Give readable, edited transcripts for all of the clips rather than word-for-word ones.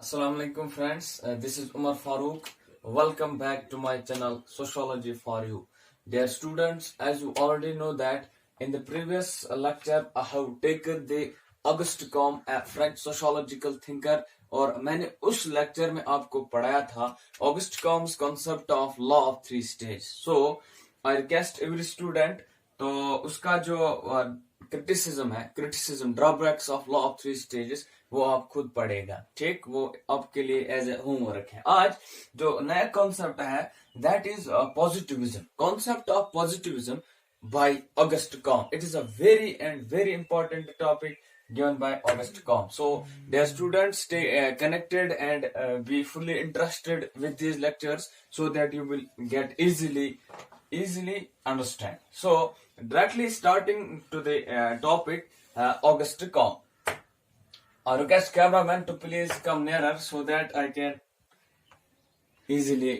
Assalamu alaikum friends, this is Umar Farooq. Welcome back to my channel Sociology for You. Dear students, as you already know that in the previous lecture I have taken the Auguste Comte, a French sociological thinker, और मैंने उस lecture में आपको पढ़ाया था August Comte's concept of law of three stage. So I request every student, तो उसका जो criticism drawbacks of law of three stages वो आप खुद पढ़ेगा. ठीक, वो आपके लिए एज ए होमवर्क है. आज जो नया कॉन्सेप्ट है that is positivism. Concept of positivism by August Comte. It is a very important topic given by Auguste Comte. So, dear students, stay connected and be fully interested with these lectures so that you will get easily understand. So, directly starting to the topic, Auguste Comte. I request cameraman to please come nearer so that I can easily.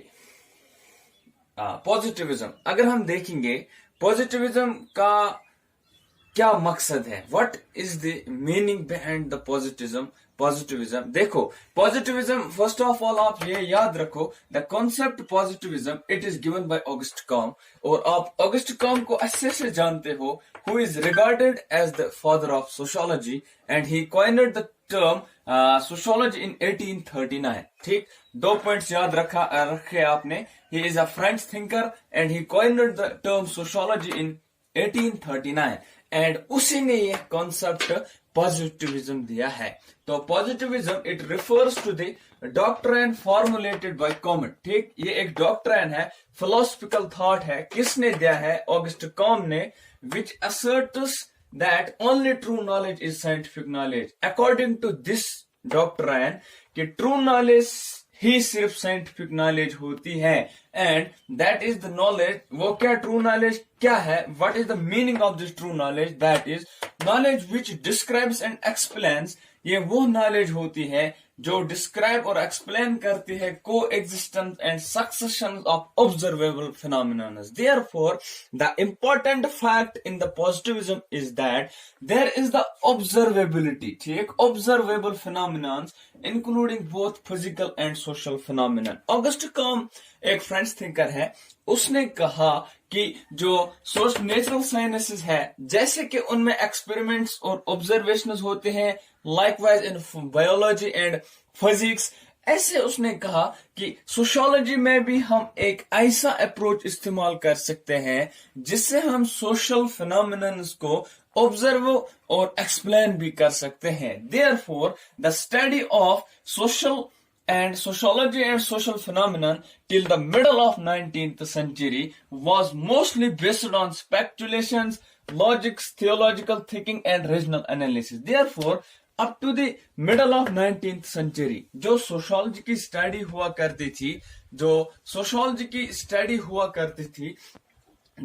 Positivism. अगर हम देखेंगे positivism का क्या मकसद है, what is the meaning behind the positivism. देखो, positivism first of all आप ये याद रखो, the concept positivism it is given by August Comte. और आप ऑगस्ट कॉम्ट को अच्छे से जानते हो, who is regarded as the father of sociology and he coined the term sociology in 1839. ठीक, 2 पॉइंट्स याद रखे आपने. He is a French thinker and he coined the term sociology in 1839 and उसी ने यह कॉन्सेप्ट पॉजिटिविज्म दिया है. तो positivism it refers to the doctrine formulated by Comte. ठीक, ये एक डॉक्ट्रिन है, फिलोसफिकल थॉट है. किसने दिया है? ऑगस्ट कॉम्ट ने. Which asserts that only true knowledge is scientific knowledge. According to this doctrine कि ट्रू नॉलेज ही सिर्फ साइंटिफिक नॉलेज होती है and that is the knowledge. वो क्या ट्रू नॉलेज क्या है? What is the meaning of this true knowledge? That is knowledge which describes and explains. ये वो नॉलेज होती है जो डिस्क्राइब और एक्सप्लेन करती है को existence and succession of observable phenomena. Therefore the important fact in the positivism is that there is the observability. ठीक, observable phenomena including both physical and social phenomena. August Comte एक French thinker है. उसने कहा कि जो natural sciences है, जैसे कि उनमें एक्सपेरिमेंट्स और ऑब्जर्वेशंस होते हैं, likewise in biology and physics, ऐसे उसने कहा कि सोशियोलॉजी में भी हम एक ऐसा अप्रोच इस्तेमाल कर सकते हैं जिससे हम सोशल फिनोमेनन्स को ऑब्जर्व और एक्सप्लेन भी कर सकते हैं. Therefore the study of social and sociology and social phenomenon till the middle of 19th century was mostly based on speculations, logics, theological thinking and regional analysis. Therefore, up to the middle of 19th century जो sociology की study हुआ करती थी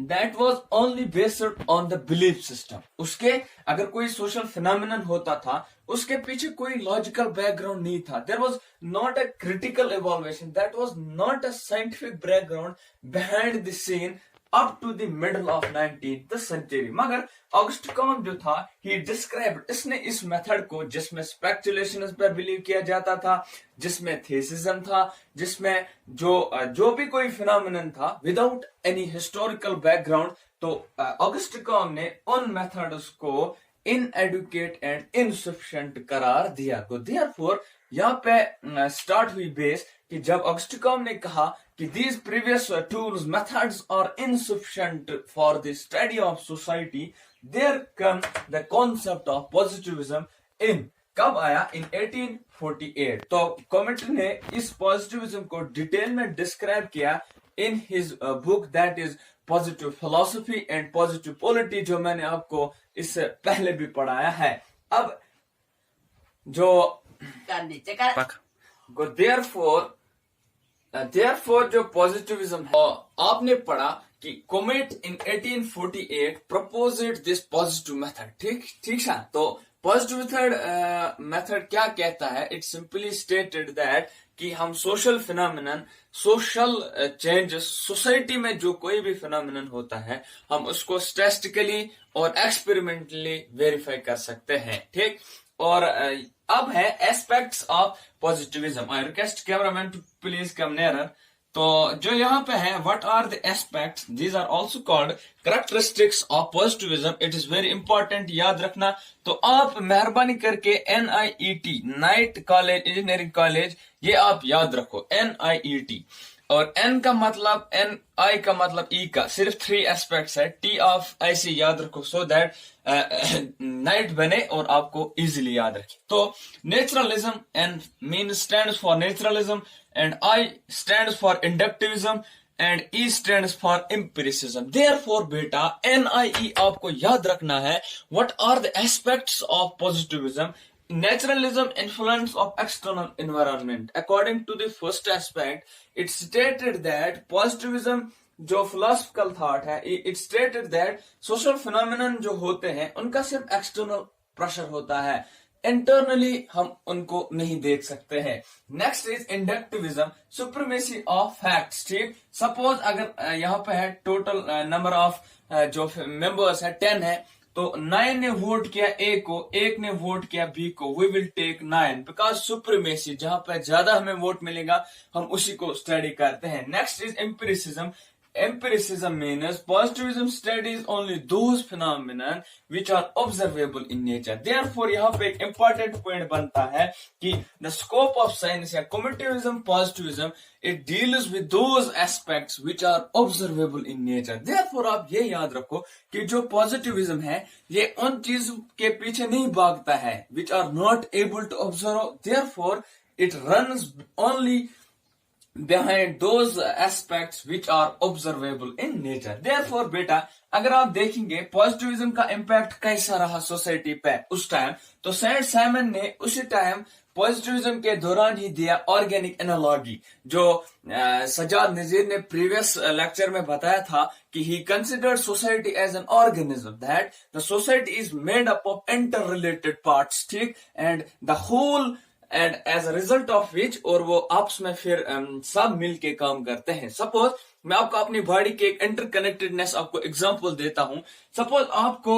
that was only based on the belief system. उसके अगर कोई social phenomenon होता था, उसके पीछे कोई लॉजिकल बैकग्राउंड नहीं था. There was not a critical evaluation. That was not a scientific background behind the scene up to the middle of 19th century. मगर ऑगस्ट कॉम्ट जो था, he described, इसने इस मेथड को जिसमें स्पेकुलेशंस पर बिलीव किया जाता था, जिसमें थेसिज्म था, जिसमें जो भी कोई फिनोमेनन था विदाउट एनी हिस्टोरिकल बैकग्राउंड, तो ऑगस्ट कॉम्ट ने उन मेथड्स को इनएडुकेट एंड इनसफिशिएंट करार दिया. तो देयरफॉर यहाँ पे स्टार्ट हुई बेस कि जब ऑगस्ट कॉम्ट ने कहा कि these previous tools methods are insufficient for the study of society, there comes the concept of positivism in. कब आया? in 1848. तो कॉमेट ने इस positivism को डिटेल में डिस्क्राइब किया in his book that is positive philosophy and positive polity, जो मैंने आपको इससे पहले भी पढ़ाया है. अब जो therefore जो पॉजिटिविज्म है, आपने पढ़ा कि comet in 1848 proposed this positive method. ठीक है. तो पॉजिटिव मेथड क्या कहता है? इट सिंपली स्टेटेड दैट कि हम social phenomenon, social changes, society में जो कोई भी फिनोमेनन होता है, हम उसको स्टैटिस्टिकली और एक्सपेरिमेंटली वेरीफाई कर सकते हैं. ठीक, और अब है aspects of positivism. I request cameraman to please come nearer. तो जो यहाँ पे है, what are the aspects, these are also called characteristics of positivism. It is very important, याद रखना। तो आप मेहरबानी करके NIET, NIET college engineering college, ये आप याद रखो, NIET। और N का मतलब, I का मतलब E का, सिर्फ 3 एस्पेक्ट्स है। T ऑफ ऐसे याद रखो सो दैट नाइट बने और आपको इजीली याद रखे। तो naturalism, N mean stands for naturalism, and I stands for inductivism, and E stands for empiricism. Therefore बेटा NIE आपको याद रखना है। What are the aspects of positivism? Naturalism influence of external environment. According to the first aspect, it stated that positivism जो philosophical thought है, it stated that social phenomenon जो होते हैं उनका सिर्फ external pressure होता है, internally हम उनको नहीं देख सकते हैं। Next is inductivism, supremacy of facts। ठीक, suppose अगर यहाँ पे है total number of जो members है 10 है, तो 9 ने वोट किया A को, 1 ने वोट किया B को, we will take 9 because supremacy, जहां पर ज्यादा हमें वोट मिलेगा हम उसी को स्टडी करते हैं। Next is empiricism. Empiricism means positivism studies only those phenomena which are observable in nature. Therefore, यहाँ पे एक important point बनता है कि the scope of science या commutavism, positivism, it deals with those aspects which are observable in nature. Therefore, आप ये याद रखो कि जो positivism है ये उन चीजों के पीछे नहीं भागता है which are not able to observe. Therefore, it runs only behind those aspects which are observable in nature. Therefore बेटा अगर आप देखेंगे पॉजिटिविज्म का इम्पैक्ट कैसा रहा सोसाइटी पे उस टाइम, तो सेंट साइमन ने उसी टाइम पॉजिटिविज्म के दौरान ही दिया ऑर्गेनिक एनालॉजी, जो सजाद नजीर ने प्रीवियस लेक्चर में बताया था कि he considered society as an organism, that the society is made up of interrelated parts. ठीक, and the whole and as a result of which, और वो आपस में फिर सब मिलके काम करते हैं। सपोज मैं आपको अपनी बॉडी के एक इंटरकनेक्टेडनेस आपको एग्जांपल देता हूं। सपोज आपको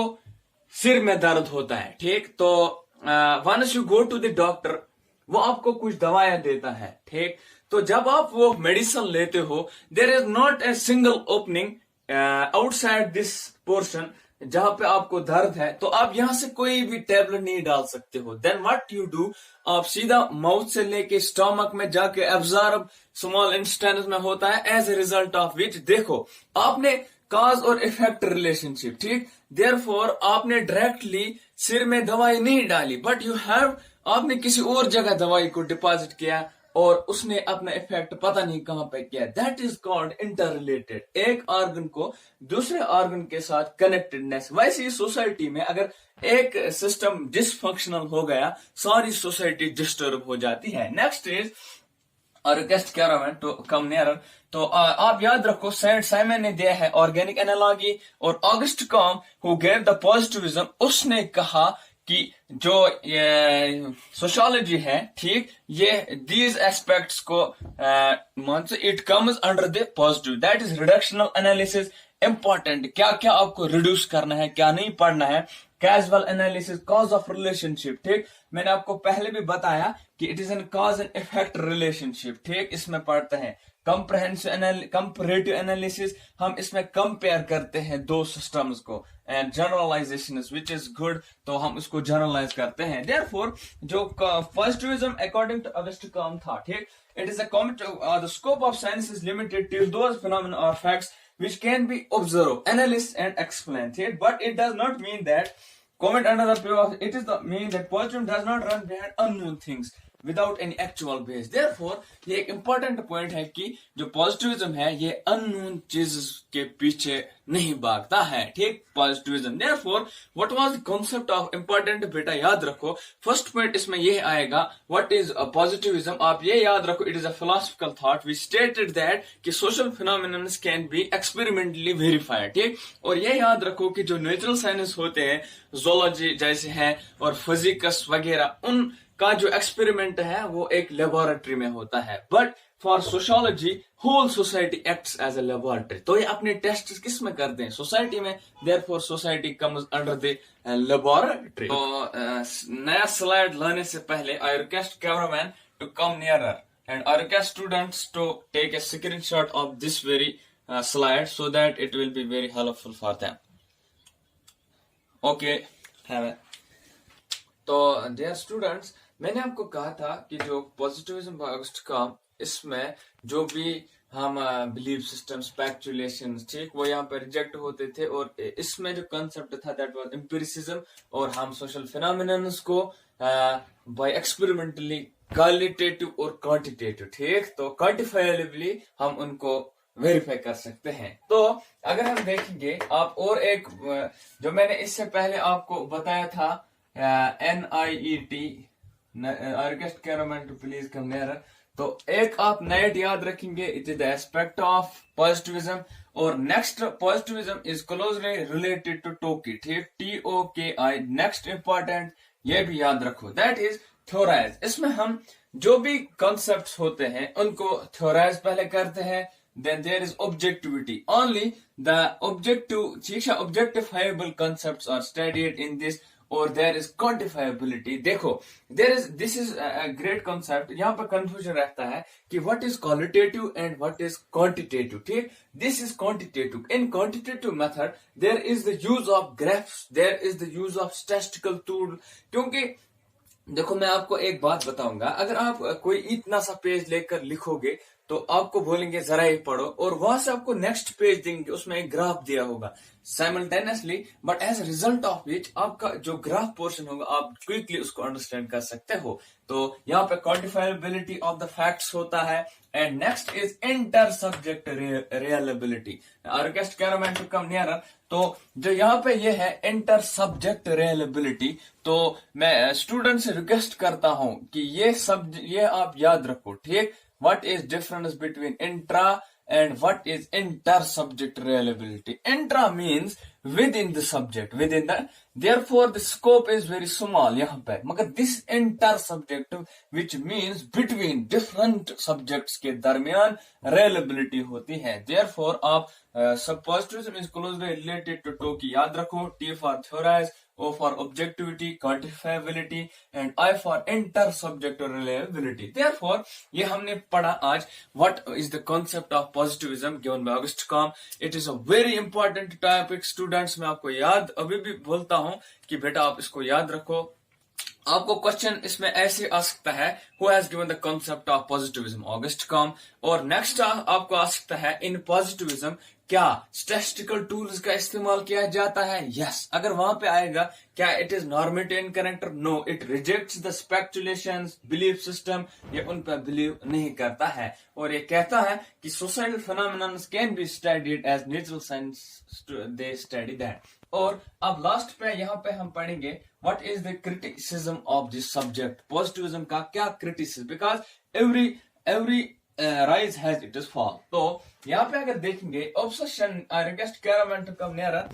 सिर में दर्द होता है, ठीक, तो once you go to the doctor, वो आपको कुछ दवाइयां देता है। ठीक, तो जब आप वो मेडिसिन लेते हो, there is not a single opening outside this portion जहां पे आपको दर्द है, तो आप यहां से कोई भी टेबलेट नहीं डाल सकते हो। देन व्हाट यू डू, आप सीधा माउथ से लेके स्टमक में जाके एब्जॉर्ब स्मॉल इंस्टेंस में होता है, as a result of which देखो आपने कॉज और इफेक्ट रिलेशनशिप। ठीक, देयरफॉर आपने डायरेक्टली सिर में दवाई नहीं डाली, बट यू हैव, आपने किसी और जगह दवाई को डिपॉजिट किया और उसने अपना इफेक्ट पता नहीं कहां पे किया। That is called inter related, एक ऑर्गन को दूसरे ऑर्गन के साथ कनेक्टेडनेस। वैसे ही सोसाइटी में अगर एक सिस्टम डिसफंक्शनल हो गया, सारी सोसाइटी डिस्टर्ब हो जाती है। Next is request cameraman to come nearer. तो आप याद रखो सेंट साइमन ने दिया है ऑर्गेनिक एनालॉजी, और August Comte who gave the positivism, उसने कहा कि जो ये सोशियोलॉजी है, ठीक, ये दीज एस्पेक्ट्स को it comes under the positive, that is reductional analysis. Important क्या क्या आपको रिड्यूस करना है, क्या नहीं पढ़ना है। Casual analysis, cause of relationship. ठीक, मैंने आपको पहले भी बताया कि it is an cause and effect relationship. ठीक, इसमें पढ़ते हैं। कंपैरेटिव एनालिसिस, हम इसमें कंपेयर करते हैं दो सिस्टम्स को। And generalization which is good, तो हम इसको जनरलाइज करते हैं। देयरफॉर जो positivism according to August Comte था, ठीक, it is the scope of science is limited to those phenomena और facts which can be observed, analyzed and explained. But it does not mean that comment under the view of it is the mean that positivism does not run behind unknown things without any actual base. Therefore, ये एक important point है कि जो positivism है ये unknown चीज़ के पीछे नहीं भागता है। ठीक, positivism. Therefore, what was the concept of important बेटा याद रखो। First point इसमें ये आएगा, what is a positivism? आप ये याद रखो, it is a philosophical thought which stated that कि social phenomena can be experimentally verified. ठीक, और ये याद रखो कि जो natural science होते हैं, zoology जैसे हैं और physics वगैरह, उन का जो एक्सपेरिमेंट है वो एक लेबोरेटरी में होता है, but for sociology whole society acts as a laboratory. तो ये अपने टेस्ट किस में करते हैं? सोसाइटी में, therefore society comes under the laboratory. तो नया स्लाइड लाने से पहले I request cameraman to come nearer and I request students to take a screenshot of this very slide so that it will be very helpful for them. Okay, have it. तो dear students, मैंने आपको कहा था कि जो positivism by Auguste Comte, इसमें जो भी हम बिलीफ सिस्टम स्पेक्युलेशन, ठीक, वो यहाँ पे रिजेक्ट होते थे, और इसमें जो कंसेप्ट था दैट वाज एम्पिरिसिज्म, और हम सोशल फिनोमिनन्स को बाय एक्सपेरिमेंटली क्वालिटेटिव और क्वांटिटेटिव, ठीक, तो क्वांटिफाइबली हम उनको वेरीफाई कर सकते हैं। तो अगर हम देखेंगे आप, और एक जो मैंने इससे पहले आपको बताया था NIET, I request cameraman to please come nearer. तो एक आप नेट याद रखेंगे, it is the aspect of positivism, और next positivism is closely related to TOKI, ठीक, TOKI। नेक्स्ट इंपॉर्टेंट ये भी याद रखो, दैट इज थ्योराइज। इसमें हम जो भी कॉन्सेप्ट्स होते हैं उनको थ्योराइज पहले करते हैं, then there is objectivity. Only the objectifiable concepts are studied in this, or there is quantifiability. देखो, this is a great concept. यहाँ पर confusion रहता है कि what is qualitative and what is quantitative, ठीक? This is quantitative. In quantitative method, there is the use of graphs, there is the use of statistical tool. क्योंकि देखो, मैं आपको एक बात बताऊंगा, अगर आप कोई इतना सा पेज लेकर लिखोगे तो आपको बोलेंगे जरा ये पढ़ो, और वहां से आपको नेक्स्ट पेज देंगे, उसमें एक ग्राफ दिया होगा simultaneously, but as a result of which आपका जो ग्राफ पोर्शन होगा आप क्विकली उसको अंडरस्टैंड कर सकते हो। तो यहाँ पे क्वांटिफाइबिलिटी ऑफ द फैक्ट्स होता है, and next is inter subject reliability. I request cameraman to come nearer. तो जो यहाँ पे ये है इंटर सब्जेक्ट रियलेबिलिटी, तो मैं स्टूडेंट से रिक्वेस्ट करता हूं कि ये आप याद रखो, ठीक। What is difference between intra and what is inter-subject reliability? Intra means within the subject, therefore the scope is very small यहाँ पे, मगर this inter-subject which means between different subjects के दरमियान reliability होती है, therefore आप positivism is closely related to TOKI, याद रखो, T for theorize, O for objectivity, quantifiability, and I for inter-subject reliability. Therefore, ये हमने पढ़ा आज what is the concept of positivism given by Auguste Comte. It is a very important topic, students. मैं आपको याद अभी भी बोलता हूँ कि बेटा आप इसको याद रखो। आपको क्वेश्चन इसमें ऐसे आ सकता है, who has given the concept of positivism? August Comte. और नेक्स्ट आपको आ सकता है, इन पॉजिटिविज्म क्या स्टैटिस्टिकल टूल्स का इस्तेमाल किया जाता है? यस। अगर वहां पे आएगा, क्या it is normative in character? No, it rejects the speculations, belief system, ये उन पर बिलीव नहीं करता है, और ये कहता है कि social phenomena can be studied as natural science, they study that. और अब लास्ट पे यहाँ पे हम पढ़ेंगे what is the criticism of this subject. Positivism का क्या criticism? Because every rise has it is fall. तो यहाँ पे अगर देखेंगे obsession, I request cameraman to come nearer,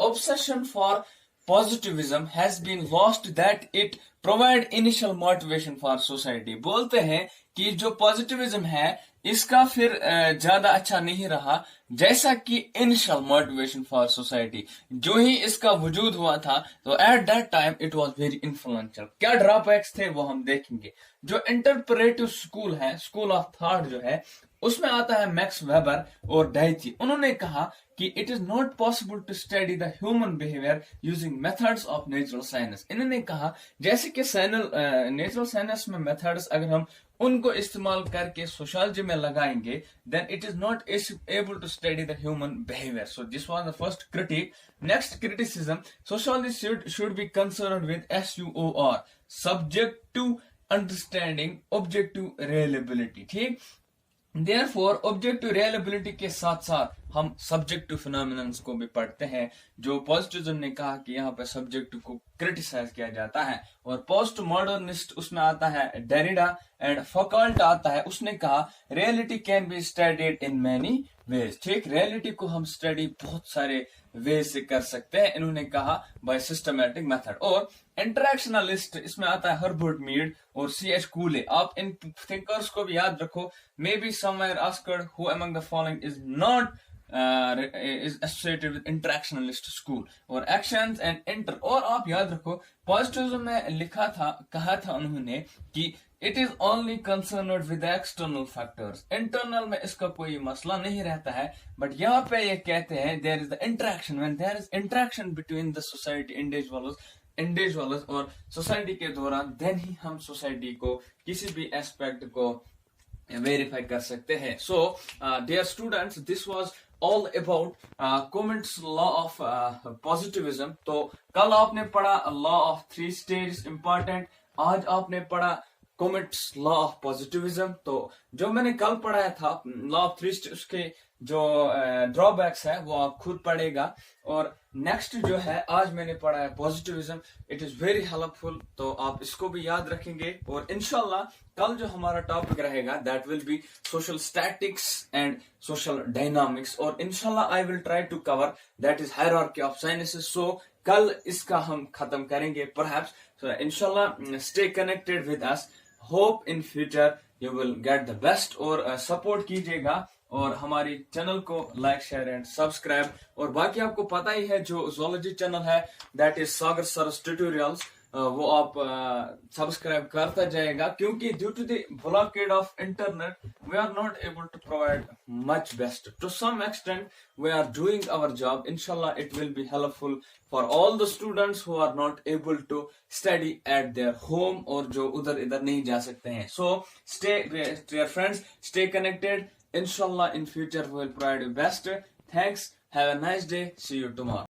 obsession for positivism has been lost that it provide initial motivation for society। बोलते हैं कि जो पॉजिटिविज्म है इसका फिर ज्यादा अच्छा नहीं रहा जैसा कि इनिशियल मोटिवेशन फॉर सोसाइटी। जो ही इसका वजूद हुआ था तो at that time it was very influential. क्या ड्रॉबैक्स थे वो हम देखेंगे। जो इंटरप्रेटिव स्कूल है, स्कूल ऑफ थॉट जो है, उसमें आता है मैक्स वेबर और डाइची। उन्होंने कहा कि it is not possible to study the human behaviour using methods of natural science. इन्होंने कहा जैसे कि नेचुरल साइंस में मेथड्स अगर हम उनको इस्तेमाल करके सोशियोलॉजी में लगाएंगे, then it is not able to study the human behaviour. So this was the first critique. Next criticism, sociology should be concerned with SUOR, subjective understanding, objective reliability. ठीक, therefore objective रियलेबिलिटी के साथ साथ हम subjective phenomenons को भी पढ़ते हैं। जो पॉजिटिविज्म ने कहा कि यहाँ पे सब्जेक्टिव को क्रिटिसाइज किया जाता है, और पोस्ट मॉडर्निस्ट उसमें आता है डेरिडा एंड फौकॉल्ट आता है, उसने कहा reality can be studied in many ways. ठीक, रियलिटी को हम स्टडी बहुत सारे वे से कर सकते हैं, इन्होंने कहा बाय सिस्टमैटिक मेथड। और इंटरेक्शनलिस्ट इसमें आता है हर्बर्ट मीड और C.H. कूले। आप इन थिंकर्स को भी याद रखो। May be somewhere asked who among the following is not is associated with interactionalist school और actions and inter। और आप याद रखो पॉजिटिविज्म में लिखा था, कहा था उन्होंने कि it is only concerned with external factors, internal में इसका कोई मसला नहीं रहता है। बट यहाँ पे ये कहते हैं there is the interaction, when there is interaction between the society individuals और सोसाइटी के दौरान, देन ही हम सोसाइटी को किसी भी एस्पेक्ट को वेरीफाई कर सकते हैं। So dear students, this was all about Comte's law of positivism. तो कल आपने पढ़ा लॉ ऑफ 3 स्टेज इंपॉर्टेंट, आज आपने पढ़ा कोमेंट्स लॉ ऑफ पॉजिटिविज्म। तो जो मैंने कल पढ़ाया था लॉ ऑफ 3 स्टेज, उसके जो ड्रॉबैक्स है वो आप खुद पढ़ेगा। और नेक्स्ट जो है आज मैंने पढ़ा है positivism, it is very helpful, तो आप इसको भी याद रखेंगे। और इंशाल्लाह कल जो हमारा टॉपिक रहेगा that will be social statics and social dynamics, और इंशाल्लाह I will try to cover that is hierarchy of sciences. So कल इसका हम खत्म करेंगे परहैप्स। इंशाल्लाह stay connected with us, hope in future you will get the best. और support कीजिएगा और हमारी चैनल को लाइक शेयर एंड सब्सक्राइब। और बाकी आपको पता ही है जो जोलॉजी चैनल है that is Sagar Saras tutorials, वो आप सब्सक्राइब करता जाएगा, क्योंकि due to the blockade of internet we are not able to provide much best. To some extent we are doing our job. इंशाल्लाह it will be helpful for all the students who are not able to study at their home, और जो उधर इधर नहीं जा सकते हैं। So stay dear friends, stay connected. Inshallah in future we will provide you best. Thanks. Have a nice day. See you tomorrow.